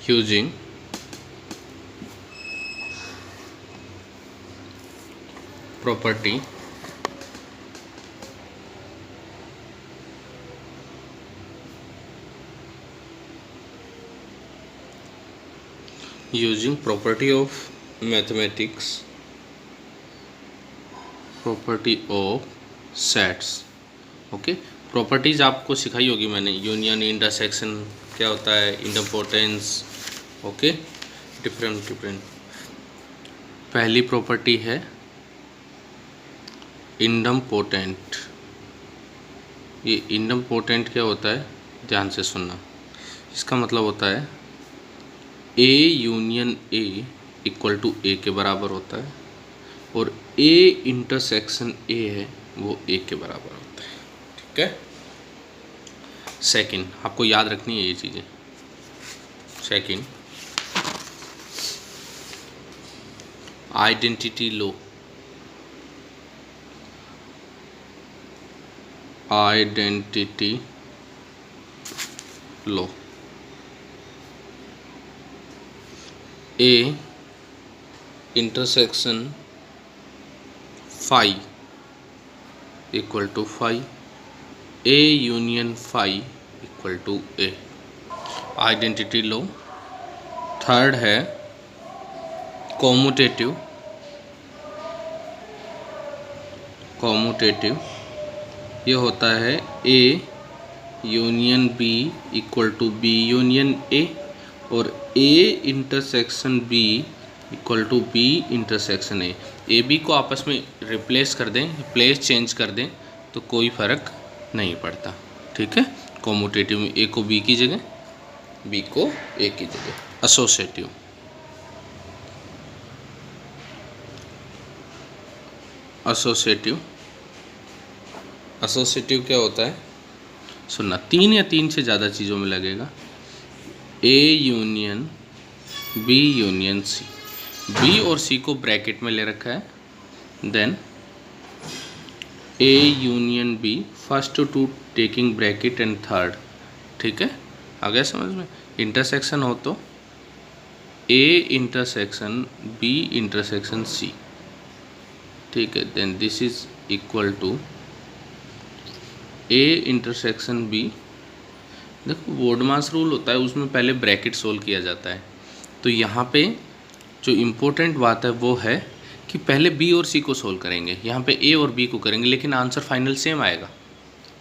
using property of mathematics, property of sets। Okay, properties आपको सिखाई होगी मैंने, यूनियन, इंटरसेक्शन क्या होता है, इंडम्पोर्टेंस। Okay, different. पहली प्रॉपर्टी है इंडम्पोर्टेंट। ये इंडम्पोर्टेंट क्या होता है, ध्यान से सुनना। इसका मतलब होता है A union A equal to A के बराबर होता है, और ए इंटरसेक्शन ए है वो ए के बराबर होता है। ठीक है। सेकंड, आपको याद रखनी है ये चीज़ें। Second, identity law. Identity law. A intersection phi equal to phi, A union phi equal to A. Identity law. Third है कॉम्यूटेटिव। ये होता है A union B equal to B union A, और A intersection B equal to B intersection A B को आपस में replace कर दें, प्लेस चेंज कर दें तो कोई फ़र्क नहीं पड़ता। ठीक है। कॉम्यूटेटिव में ए को बी की जगह, बी को ए की जगह। एसोसिएटिव। एसोसिएटिव क्या होता है, सुनना। 3 या 3 से ज़्यादा चीज़ों में लगेगा। A union B union C, B और सी को ब्रैकेट में ले रखा है। Then A union B, first two taking bracket and third. ठीक है, आ गया समझ में। इंटरसेक्शन हो तो A intersection B intersection C. ठीक है। Then this is equal to A intersection B. देखो बोर्ड मास रूल होता है, उसमें पहले ब्रैकेट सोल्व किया जाता है। तो यहाँ पे जो इम्पोर्टेंट बात है वो है कि पहले बी और सी को सोल्व करेंगे। यहाँ पे ए और बी को करेंगे, लेकिन आंसर फाइनल सेम आएगा।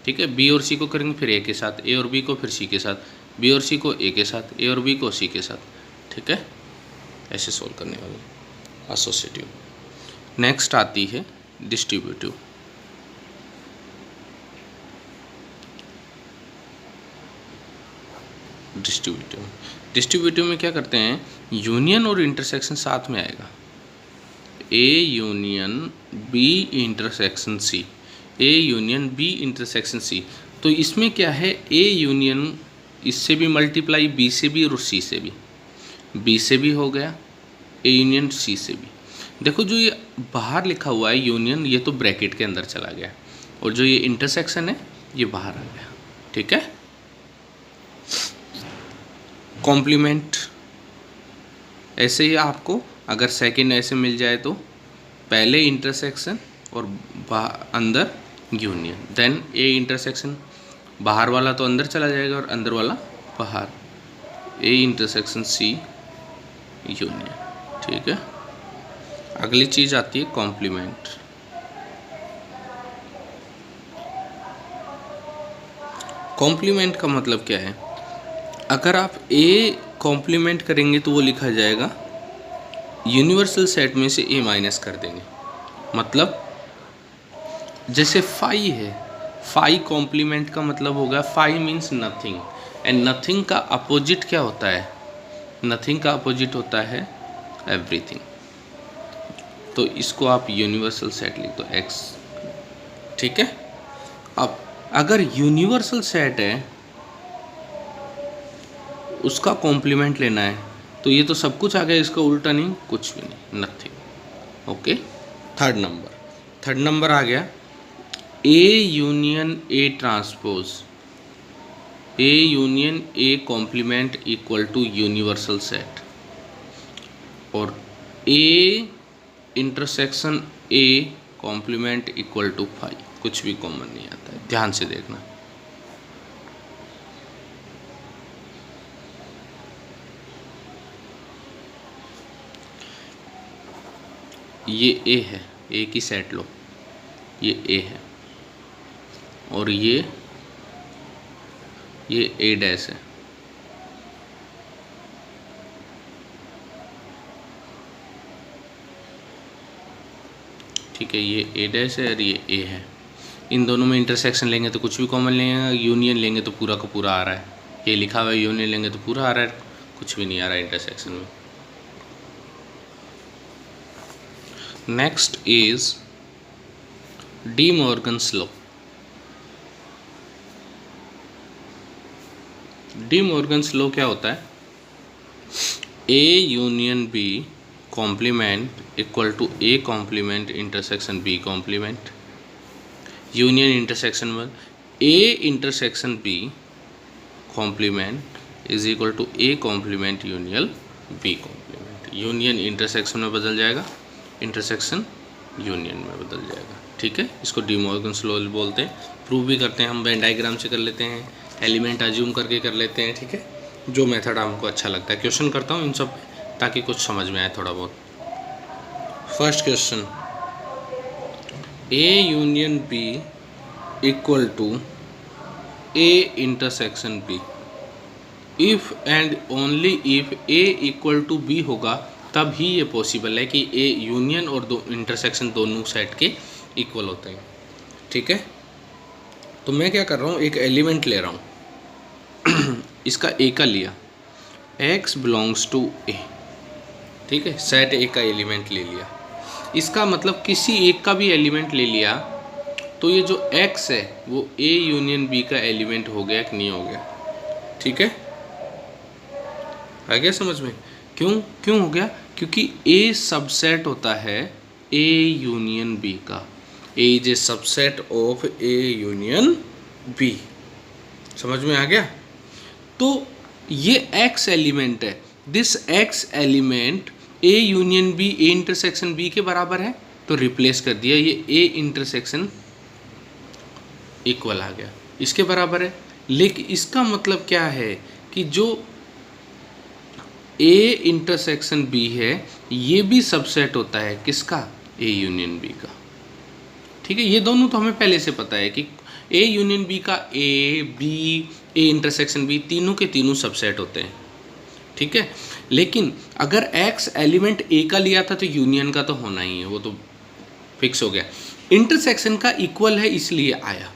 ठीक है। बी और सी को करेंगे, फिर ए के साथ, ए और बी को फिर सी के साथ, बी और सी को ए के साथ, ए और बी को सी के साथ। ठीक है, ऐसे सोल्व करने वाले। एसोसिएटिव। नेक्स्ट आती है डिस्ट्रीब्यूटिव। डिस्ट्रीब्यूटिव में क्या करते हैं, यूनियन और इंटरसेक्शन साथ में आएगा। A union B intersection C, A union B intersection C. तो इसमें क्या है, ए यूनियन इससे भी मल्टीप्लाई बी से भी और सी से भी, बी से भी हो गया, ए यूनियन सी से भी। देखो जो ये बाहर लिखा हुआ है यूनियन, ये तो ब्रैकेट के अंदर चला गया, और जो ये इंटरसेक्शन है ये बाहर आ गया। ठीक है। कॉम्प्लीमेंट। ऐसे ही आपको अगर सेकंड ऐसे मिल जाए तो पहले इंटरसेक्शन और अंदर यूनियन, देन ए इंटरसेक्शन, बाहर वाला तो अंदर चला जाएगा और अंदर वाला बाहर, ए इंटरसेक्शन सी यूनियन। ठीक है। अगली चीज़ आती है कॉम्प्लीमेंट। कॉम्प्लीमेंट का मतलब क्या है, अगर आप ए कॉम्प्लीमेंट करेंगे तो वो लिखा जाएगा यूनिवर्सल सेट में से ए माइनस कर देंगे। मतलब जैसे फाई है, फाई कॉम्प्लीमेंट का मतलब होगा, phi means nothing, and nothing का अपोजिट क्या होता है, नथिंग का अपोजिट होता है एवरीथिंग। तो इसको आप यूनिवर्सल सेट लिख दो एक्स। ठीक है। अब अगर यूनिवर्सल सेट है उसका कॉम्प्लीमेंट लेना है तो ये तो सब कुछ आ गया, इसका उल्टा नहीं, कुछ भी नहीं, नथिंग। ओके। थर्ड नंबर आ गया A union A transpose. A union A complement equal to universal set, और A intersection A complement equal to phi. कुछ भी कॉमन नहीं आता है, ध्यान से देखना। ये ए है, ए की सेट लो, ये ए है, और ये ए डैश है। ठीक है, ये ए डैश है और ये ए है। इन दोनों में इंटरसेक्शन लेंगे तो कुछ भी कॉमन लेंगे, यूनियन लेंगे तो पूरा का पूरा आ रहा है। ये लिखा हुआ है, यूनियन लेंगे तो पूरा आ रहा है, कुछ भी नहीं आ रहा है इंटरसेक्शन में। Next is De Morgan's law. De Morgan's law क्या होता है? A union B complement equal to A complement intersection B complement. Union intersection में A intersection B complement is equal to A complement union B complement. Union intersection में बदल जाएगा, intersection union में बदल जाएगा। ठीक है, इसको डी मॉर्गन्स लॉ बोलते हैं। प्रूव भी करते हैं हम, वेन डायग्राम से कर लेते हैं, एलिमेंट अज्यूम करके कर लेते हैं। ठीक है, जो मेथड हमको अच्छा लगता है। क्वेश्चन करता हूँ इन सब ताकि कुछ समझ में आए थोड़ा बहुत। First question, A union B equal to A intersection B. If and only if A equal to B होगा तब ही ये पॉसिबल है कि ए यूनियन और दो इंटरसेक्शन दोनों सेट के इक्वल होते हैं। ठीक है, तो मैं क्या कर रहा हूँ, एक एलिमेंट ले रहा हूँ इसका ए का लिया, x बिलोंग्स टू ए। ठीक है, सेट ए का एलिमेंट ले लिया। इसका मतलब किसी एक का भी एलिमेंट ले लिया तो ये जो x है वो a यूनियन b का एलिमेंट हो गया कि नहीं हो गया? ठीक है, आ गया समझ में? क्यों हो गया? क्योंकि a सबसेट होता है a यूनियन b का। a is a subset of a union b। समझ में आ गया? तो ये x एलिमेंट है, this x element a union b a intersection b के बराबर है, तो रिप्लेस कर दिया, ये a इंटरसेक्शन इक्वल आ गया, इसके बराबर है। लेकिन इसका मतलब क्या है कि जो a इंटरसेक्शन b है ये भी सबसेट होता है किसका? a यूनियन b का। ठीक है, ये दोनों तो हमें पहले से पता है कि a यूनियन b का a b a intersection b तीनों के तीनों सबसेट होते हैं। ठीक है, लेकिन अगर x एलिमेंट a का लिया था तो यूनियन का तो होना ही है, वो तो फिक्स हो गया। इंटरसेक्शन का इक्वल है इसलिए आया।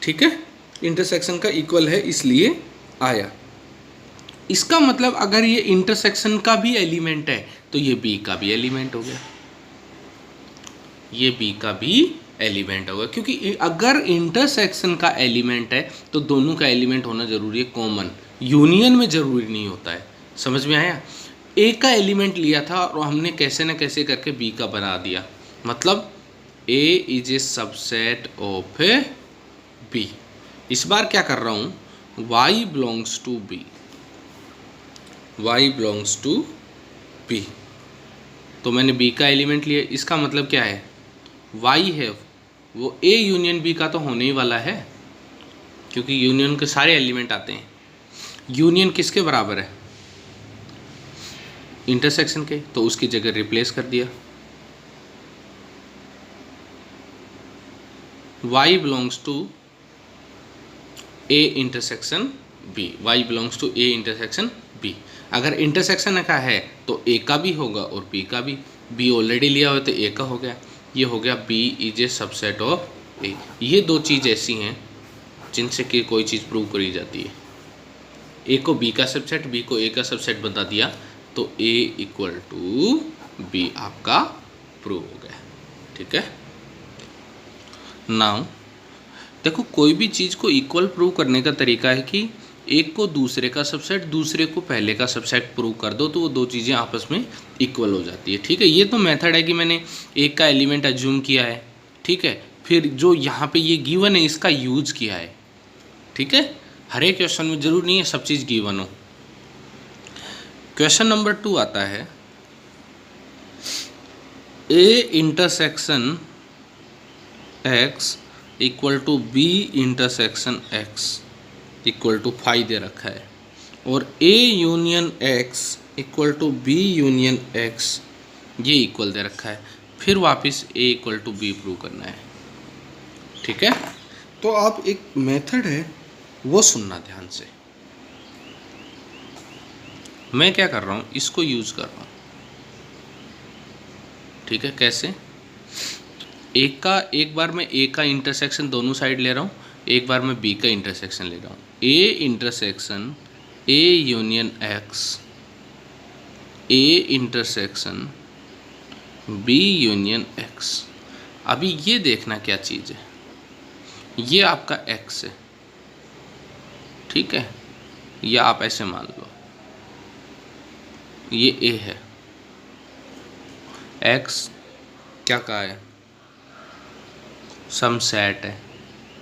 ठीक है, इंटरसेक्शन का इक्वल है इसलिए आया। इसका मतलब अगर ये इंटरसेक्शन का भी एलिमेंट है तो ये b का भी एलिमेंट हो गया, ये b का भी एलिमेंट होगा। क्योंकि अगर इंटरसेक्शन का एलिमेंट है तो दोनों का एलिमेंट होना जरूरी है कॉमन, यूनियन में जरूरी नहीं होता है। समझ में आया? a का एलिमेंट लिया था और हमने कैसे ना कैसे करके b का बना दिया, मतलब a is a subset of b। इस बार क्या कर रहा हूँ, y belongs to b, y belongs to b। तो मैंने b का एलिमेंट लिया, इसका मतलब क्या है, y है वो a यूनियन b का तो होने ही वाला है, क्योंकि यूनियन के सारे एलिमेंट आते हैं। यूनियन किसके बराबर है? इंटरसेक्शन के, तो उसकी जगह रिप्लेस कर दिया, y belongs to a intersection b, y belongs to a intersection b। अगर इंटरसेक्शन का है तो a का भी होगा और b का भी। b ऑलरेडी लिया हो तो a का हो गया, ये हो गया b is a subset of a। ये दो चीज़ ऐसी हैं जिनसे कि कोई चीज़ प्रूव करी जाती है। a को b का सबसेट, b को a का सबसेट बता दिया तो a इक्वल टू b आपका प्रूव हो गया। ठीक है, नाउ देखो कोई भी चीज़ को इक्वल प्रूव करने का तरीका है कि एक को दूसरे का सबसेट, दूसरे को पहले का सबसेट प्रूव कर दो तो वो दो चीज़ें आपस में इक्वल हो जाती है। ठीक है, ये तो मेथड है कि मैंने एक का एलिमेंट अज्यूम किया है। ठीक है, फिर जो यहाँ पे ये गिवन है इसका यूज किया है। ठीक है, हर एक क्वेश्चन में जरूर नहीं है सब चीज़ गिवन हो। क्वेश्चन नंबर 2 आता है A intersection X equal to B intersection X equal to 5 दे रखा है, और A union X equal to B union X ये इक्वल दे रखा है। फिर वापस A equal to B prove करना है। ठीक है, तो आप एक मेथड है वो सुनना ध्यान से। मैं क्या कर रहा हूँ, इसको यूज कर रहा हूँ। ठीक है, कैसे? एक बार मैं ए का इंटरसेक्शन दोनों साइड ले रहा हूँ, एक बार मैं बी का इंटरसेक्शन ले रहा हूँ। A intersection A union X, A intersection B union X. अभी ये देखना क्या चीज़ है, ये आपका एक्स है, ठीक है, या आप ऐसे मान लो ये ए है, एक्स क्या कहा है, सम सेट है,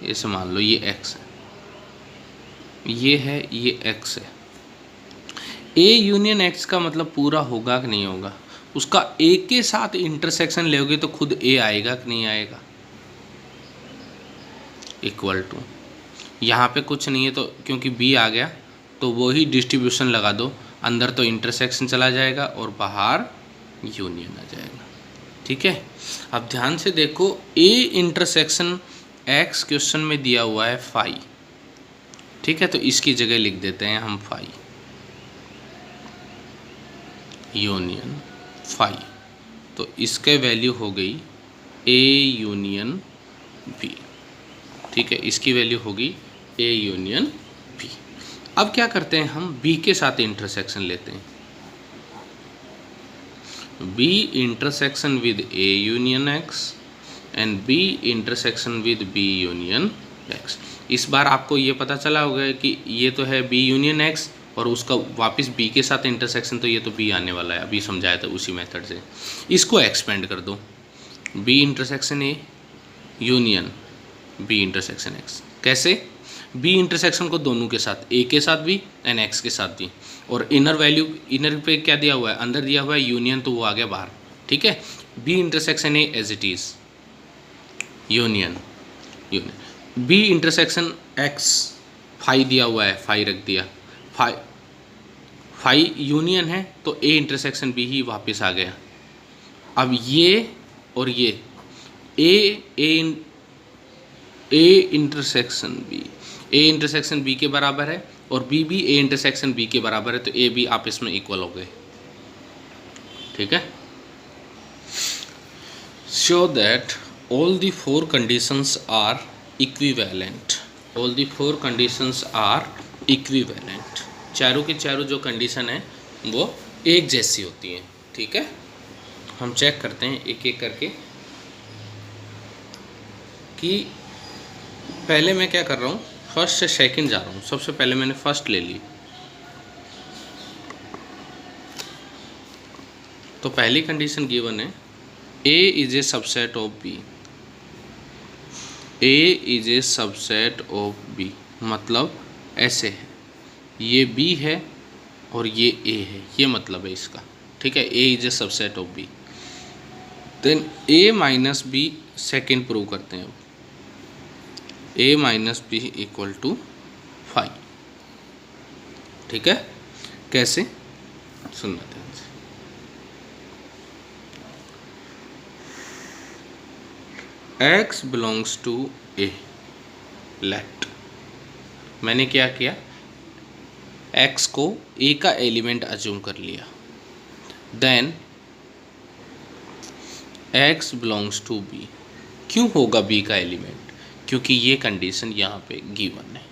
ऐसे मान लो ये एक्स है, ये है, ये एक्स है। ए यूनियन एक्स का मतलब पूरा होगा कि नहीं होगा? उसका ए के साथ इंटरसेक्शन लोगे तो खुद ए आएगा कि नहीं आएगा? इक्वल टू, यहाँ पे कुछ नहीं है तो क्योंकि बी आ गया तो वही डिस्ट्रीब्यूशन लगा दो, अंदर तो इंटरसेक्शन चला जाएगा और बाहर यूनियन आ जाएगा। ठीक है, अब ध्यान से देखो, ए इंटरसेक्शन एक्स क्वेश्चन में दिया हुआ है 5, ठीक है, तो इसकी जगह लिख देते हैं हम 5 यूनियन 5, तो इसके वैल्यू हो गई ए यूनियन बी। ठीक है, इसकी वैल्यू होगी ए यूनियन बी। अब क्या करते हैं, हम बी के साथ इंटरसेक्शन लेते हैं, B intersection with A union X and B intersection with B union X. इस बार आपको ये पता चला होगा कि ये तो है बी यूनियन एक्स और उसका वापस बी के साथ इंटरसेक्शन, तो ये तो बी आने वाला है, अभी समझाया था उसी मेथड से। इसको एक्सपेंड कर दो, B intersection A union B intersection X. कैसे? बी इंटरसेक्शन को दोनों के साथ, ए के साथ भी एंड एक्स के साथ भी, और इनर वैल्यू, इनर पे क्या दिया हुआ है, अंदर दिया हुआ है यूनियन, तो वो आ गया बाहर। ठीक है, B intersection A as it is union union, B intersection X 5 दिया हुआ है, 5 रख दिया, 5 यूनियन है तो ए इंटरसेक्शन बी ही वापस आ गया। अब ये और ये A intersection B, A intersection B के बराबर है और बी भी ए इंटरसेक्शन बी के बराबर है, तो ए बी आपस में इक्वल हो गए। ठीक है, show that all the 4 conditions are equivalent, all the 4 conditions are equivalent, चारों के चारों जो कंडीशन है वो एक जैसी होती हैं। ठीक है, हम चेक करते हैं एक एक करके कि पहले मैं क्या कर रहा हूँ, फर्स्ट से सेकंड जा रहा हूँ। सबसे पहले मैंने फर्स्ट ले ली, तो पहली कंडीशन गिवन है A is a subset of B, A is a subset of B, मतलब ऐसे है, ये बी है और ये ए है, ये मतलब है इसका। ठीक है, A is a subset of B, then A minus B second prove करते हैं। A minus B equal to 5। ठीक है, कैसे? सुनना ध्यान से, x belongs to A, let, मैंने क्या किया, x को a का एलिमेंट अज्यूम कर लिया, then x belongs to b, क्यों होगा b का एलिमेंट? क्योंकि ये कंडीशन यहाँ पे गिवन है।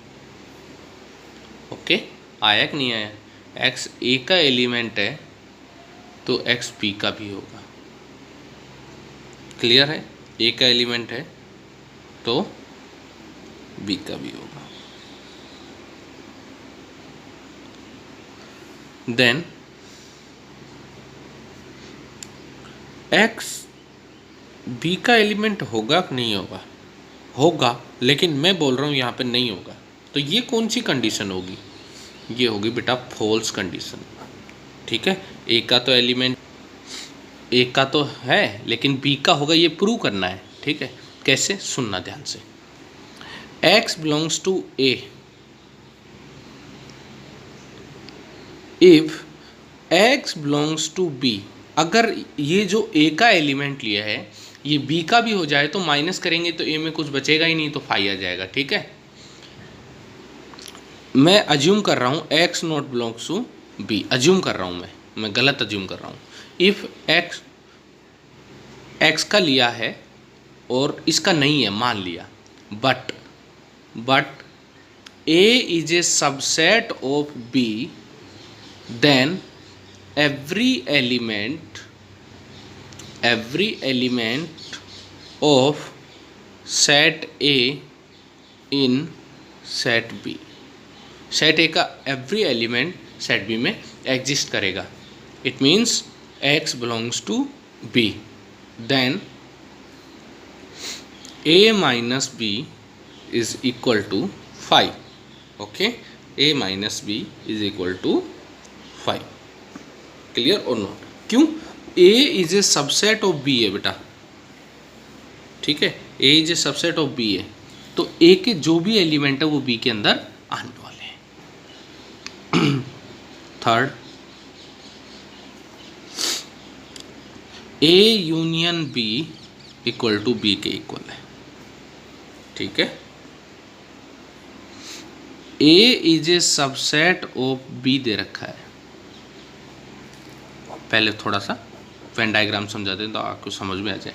ओके, आया कि नहीं आया? x a का एलिमेंट है तो x b का भी होगा। क्लियर है? a का एलिमेंट है तो b का भी होगा। देन x b का एलिमेंट होगा कि नहीं होगा? होगा, लेकिन मैं बोल रहा हूँ यहाँ पे नहीं होगा। तो ये कौन सी कंडीशन होगी? ये होगी बेटा फॉल्स कंडीशन। ठीक है, ए का तो एलिमेंट ए का तो है लेकिन बी का होगा, ये प्रूव करना है। ठीक है, कैसे, सुनना ध्यान से। x belongs to A if x belongs to b। अगर ये जो a का एलिमेंट लिया है ये b का भी हो जाए तो माइनस करेंगे तो a में कुछ बचेगा ही नहीं, तो फाई आ जाएगा। ठीक है, मैं अज्यूम कर रहा हूँ x not belongs to b, assume कर रहा हूँ मैं गलत अज्यूम कर रहा हूँ। इफ़ x का लिया है और इसका नहीं है मान लिया, but a is a subset of b, then every element of set A in set B, set A का every element set B में एग्जिस्ट करेगा। it means x belongs to B, then A minus B is equal to 5. okay, A minus B is equal to 5। Clear और not? क्यों? A is a subset of B है बेटा। ठीक है, A is a subset of B है, तो A के जो भी एलिमेंट है वो B के अंदर आने वाले हैं। Third, A union B equal to B के इक्वल है। ठीक है, A is a subset of B दे रखा है। पहले थोड़ा सा वेन डायग्राम समझा दें तो आपको समझ में आ जाए।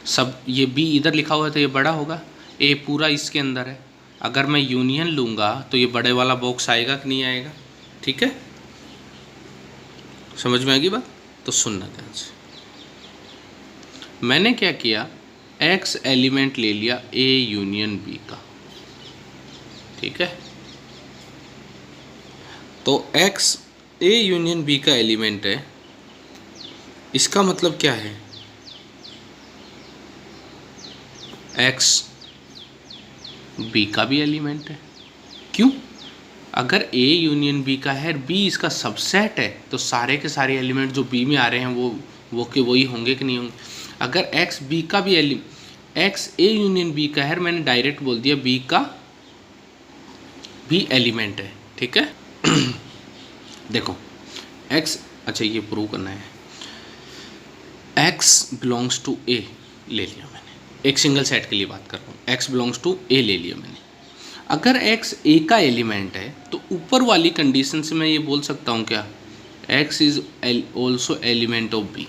सब ये B इधर लिखा हुआ है तो ये बड़ा होगा, A पूरा इसके अंदर है। अगर मैं यूनियन लूँगा तो ये बड़े वाला बॉक्स आएगा कि नहीं आएगा? ठीक है, समझ में आएगी बात? तो सुनना ध्यान से। मैंने क्या किया, X एलिमेंट ले लिया A यूनियन B का। ठीक है, तो X A यूनियन B का एलिमेंट है, इसका मतलब क्या है, x b का भी एलिमेंट है। क्यों? अगर a यूनियन b का है, b इसका सबसेट है, तो सारे के सारे एलिमेंट जो b में आ रहे हैं वो के वही होंगे कि नहीं होंगे। अगर x b का भी x a यूनियन b का है, मैंने डायरेक्ट बोल दिया b का भी एलिमेंट है। ठीक है, देखो x, अच्छा ये प्रूव करना है, x बिलोंग्स टू a ले लिया मैंने, एक सिंगल सेट के लिए बात कर रहा हूँ, x बिलोंग्स टू a ले लिया मैंने। अगर x a का एलिमेंट है तो ऊपर वाली कंडीशन से मैं ये बोल सकता हूँ क्या, x is also element of b।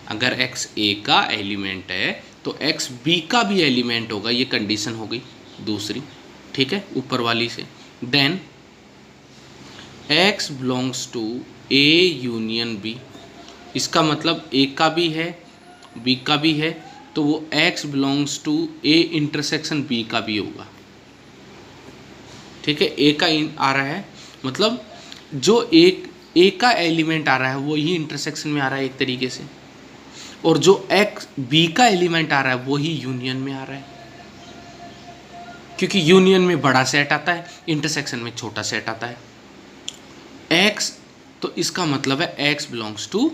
अगर x a का एलिमेंट है तो x b का भी एलिमेंट होगा, ये कंडीशन हो गई दूसरी। ठीक है, ऊपर वाली से। Then x belongs to a union b, इसका मतलब a का भी है b का भी है, तो वो x belongs to a intersection b का भी होगा। ठीक है, a का आ रहा है, मतलब जो एक a का एलिमेंट आ रहा है वो ही इंटरसेक्शन में आ रहा है एक तरीके से, और जो x b का एलिमेंट आ रहा है वो ही यूनियन में आ रहा है, क्योंकि यूनियन में बड़ा सेट आता है, इंटरसेक्शन में छोटा सेट आता है। x, तो इसका मतलब है x बिलोंग्स टू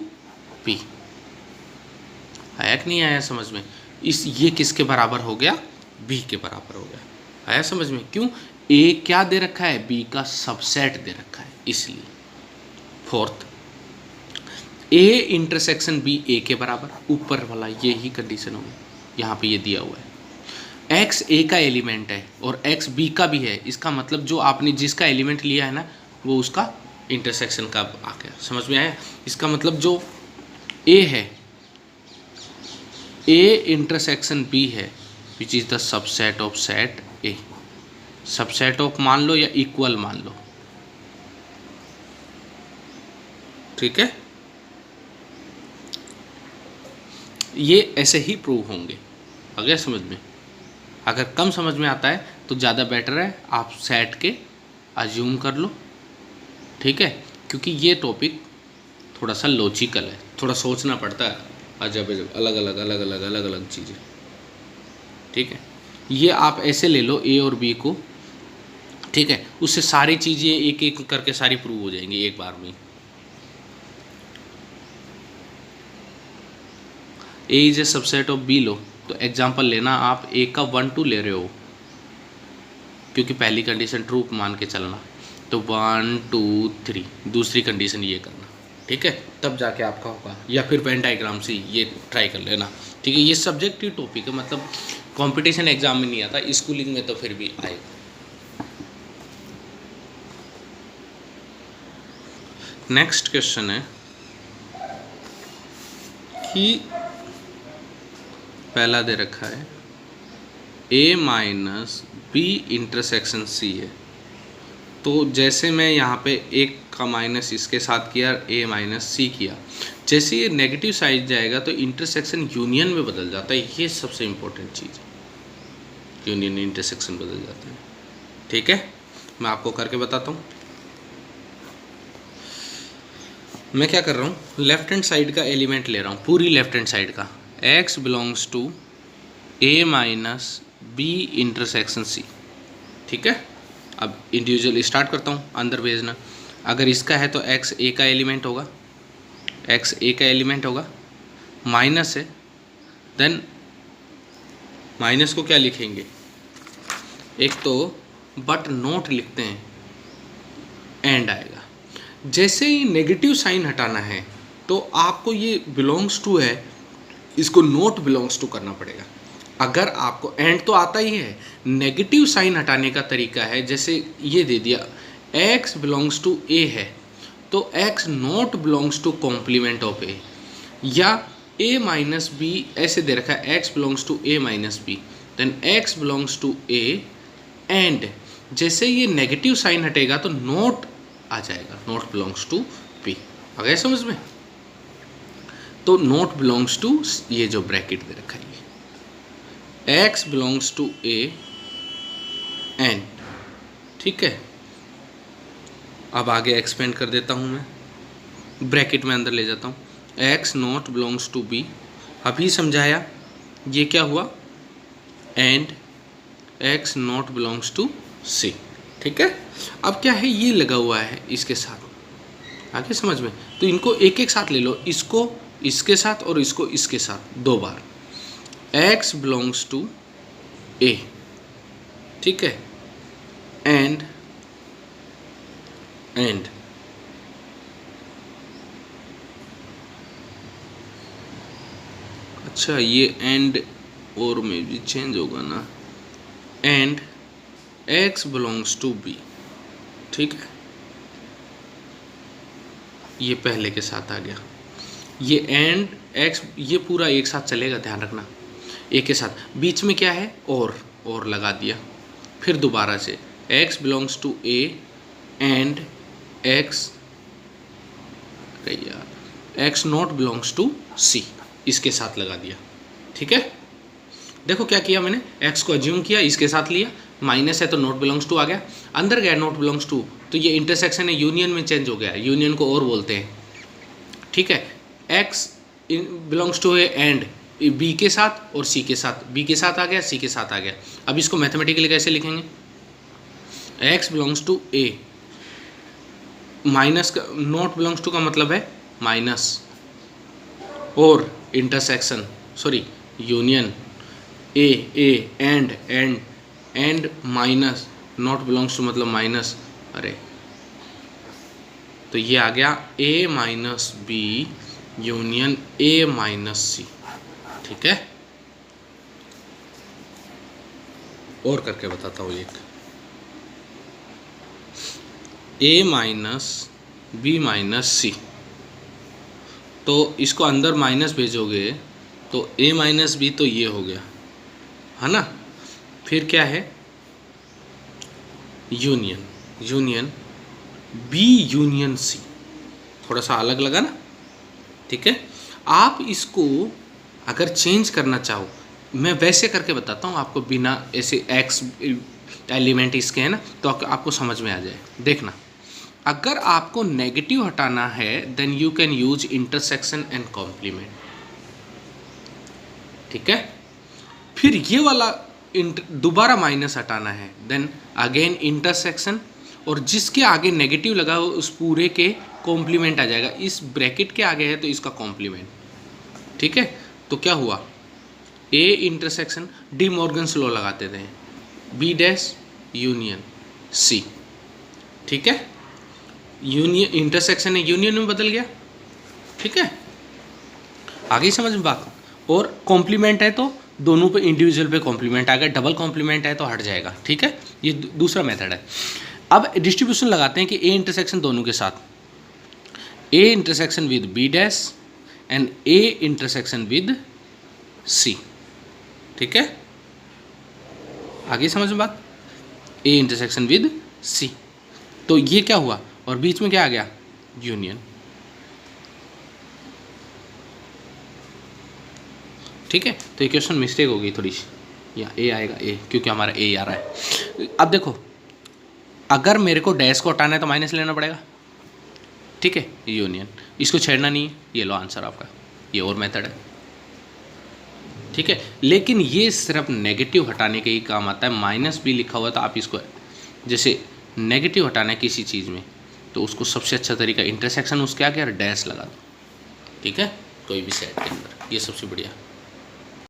p। आया कि नहीं आया समझ में? ये किसके बराबर हो गया, b के बराबर हो गया। आया समझ में? क्यों? a क्या दे रखा है, b का सबसेट दे रखा है, इसलिए। Fourth, a intersection b a के बराबर, ऊपर वाला ये ही कंडीशन होगी, यहाँ पे ये दिया हुआ है। x a का एलिमेंट है और x b का भी है, इसका मतलब जो आपने जिसका एलिमेंट लिया है ना वो उसका इंटरसेक्शन का आ गया। समझ में आया? इसका मतलब जो a है, a इंटरसेक्शन b है, which is the subset of set a। Subset of मान लो या इक्वल मान लो। ठीक है, ये ऐसे ही प्रूव होंगे। आ गया समझ में? अगर कम समझ में आता है तो ज़्यादा बेटर है आप सेट के अज्यूम कर लो। ठीक है, क्योंकि ये टॉपिक थोड़ा सा लॉजिकल है, थोड़ा सोचना पड़ता है, अजब अजब अलग अलग चीज़ें। ठीक है, ये आप ऐसे ले लो, ए और बी को ठीक है, उससे सारी चीज़ें एक एक करके सारी प्रूव हो जाएंगी एक बार में। A is a subset of B लो, तो एग्जांपल लेना आप ए का 1 2 ले रहे हो, क्योंकि पहली कंडीशन ट्रू मान के चलना, तो 1 2 3, दूसरी कंडीशन ये करना, ठीक है, तब जाके आपका होगा। या फिर वेन डायग्राम से ये ट्राई कर लेना, ठीक है। ये सब्जेक्टिव टॉपिक है, मतलब कंपटीशन एग्जाम में नहीं आता, स्कूलिंग में तो फिर भी आएगा। नेक्स्ट क्वेश्चन है कि पहला दे रखा है a minus B intersection C है, तो जैसे मैं यहाँ पे एक का माइनस इसके साथ किया, a माइनस सी किया, जैसे ये नेगेटिव साइड जाएगा तो इंटरसेक्शन यूनियन में बदल जाता है। ये सबसे इम्पोर्टेंट चीज़ है, यूनियन इंटरसेक्शन बदल जाता है, ठीक है। मैं आपको करके बताता हूँ। मैं क्या कर रहा हूँ, लेफ्ट हैंड साइड का एलिमेंट ले रहा हूँ, पूरी लेफ्ट हैंड साइड का, x belongs to a minus B intersection C, ठीक है। अब इंडिविजुअल स्टार्ट करता हूँ, अंदर भेजना। अगर इसका है तो x a का एलिमेंट होगा, x a का एलिमेंट होगा, माइनस है, देन माइनस को क्या लिखेंगे, एक तो बट नोट लिखते हैं, एंड आएगा। जैसे ही नेगेटिव साइन हटाना है तो आपको ये बिलोंग्स टू है, इसको नोट बिलोंग्स टू करना पड़ेगा। अगर आपको एंड तो आता ही है, नेगेटिव साइन हटाने का तरीका है, जैसे ये दे दिया x बिलोंग्स टू a है तो x not belongs to complement of a, या a माइनस बी ऐसे दे रखा है x belongs to a minus B, then x belongs to a, and जैसे ये नेगेटिव साइन हटेगा तो नोट आ जाएगा, नोट बिलोंग्स टू p। आ गया समझ में? तो नोट बिलोंग्स टू ये जो ब्रैकेट दे रखा है, x belongs to a and, ठीक है। अब आगे एक्सपेंड कर देता हूँ मैं, ब्रैकेट में अंदर ले जाता हूँ, x not belongs to b, अभी समझाया, ये क्या हुआ, and x not belongs to c, ठीक है। अब क्या है, ये लगा हुआ है इसके साथ, आगे समझ में? तो इनको एक एक साथ ले लो, इसको इसके साथ और इसको इसके साथ, दो बार, x बिलोंग्स टू a, ठीक है, एंड अच्छा ये एंड और में भी चेंज होगा ना, and x belongs to b, ठीक है। ये पहले के साथ आ गया, ये एंड x ये पूरा एक साथ चलेगा, ध्यान रखना, एक के साथ, बीच में क्या है और लगा दिया, फिर दोबारा से x belongs to a and x not belongs to c, इसके साथ लगा दिया, ठीक है। देखो क्या किया मैंने, x को अज्यूम किया, इसके साथ लिया, माइनस है तो नॉट बिलोंग्स टू आ गया, अंदर गया नॉट बिलोंग्स टू, तो ये इंटरसेक्शन है, यूनियन में चेंज हो गया, यूनियन को और बोलते हैं, ठीक है। x belongs to A and b के साथ और c के साथ, b के साथ आ गया, c के साथ आ गया। अब इसको मैथमेटिकली कैसे लिखेंगे, x belongs to a, minus का नॉट बिलोंग्स टू का मतलब है माइनस, और intersection sorry union A and minus, not belongs to मतलब माइनस, अरे तो ये आ गया a minus B union a minus C, ठीक है। और करके बताता हूँ, एक a minus B minus C, तो इसको अंदर माइनस भेजोगे तो a माइनस बी तो ये हो गया, है ना। फिर क्या है, यूनियन बी यूनियन सी, थोड़ा सा अलग लगा ना, ठीक है। आप इसको अगर चेंज करना चाहो, मैं वैसे करके बताता हूँ आपको, बिना ऐसे x एलिमेंट इसके है ना, तो आपको समझ में आ जाए। देखना, अगर आपको नेगेटिव हटाना है then you can use intersection and complement, ठीक है। फिर ये वाला दोबारा माइनस हटाना है, देन अगेन इंटरसेक्शन, और जिसके आगे नेगेटिव लगा हो उस पूरे के कॉम्प्लीमेंट आ जाएगा। इस ब्रैकेट के आगे है तो इसका कॉम्प्लीमेंट। ठीक है, तो क्या हुआ, A intersection, D Morgan's law लगाते थे, बी डैश यूनियन सी। ठीक है, यूनियन इंटरसेक्शन है, यूनियन में बदल गया। ठीक है, आगे समझ में बात। और कॉम्प्लीमेंट है तो दोनों पे इंडिविजुअल पे कॉम्प्लीमेंट आ गया, डबल कॉम्प्लीमेंट है तो हट जाएगा। ठीक है, ये दूसरा मेथड है। अब डिस्ट्रीब्यूशन लगाते हैं कि ए इंटरसेक्शन दोनों के साथ, A intersection with B dash and A intersection with C. ठीक है, आगे समझ में बात, ए इंटरसेक्शन विद सी, तो ये क्या हुआ, और बीच में क्या आ गया, यूनियन। ठीक है, तो ये क्वेश्चन मिस्टेक हो गई थोड़ी सी, या ए आएगा ए, क्योंकि हमारा ए आ रहा है। अब देखो, अगर मेरे को डैश को हटाना है तो माइनस लेना पड़ेगा। ठीक है, यूनियन, इसको छेड़ना नहीं है, ये लो आंसर आपका, ये और मेथड है। ठीक है, लेकिन ये सिर्फ नेगेटिव हटाने के ही काम आता है। माइनस भी लिखा हुआ तो आप इसको, जैसे नेगेटिव हटाना है किसी चीज़ में तो उसको सबसे अच्छा तरीका इंटरसेक्शन उसके आगे और डैश लगा दो। ठीक है, कोई भी सेट के अंदर, ये सबसे बढ़िया।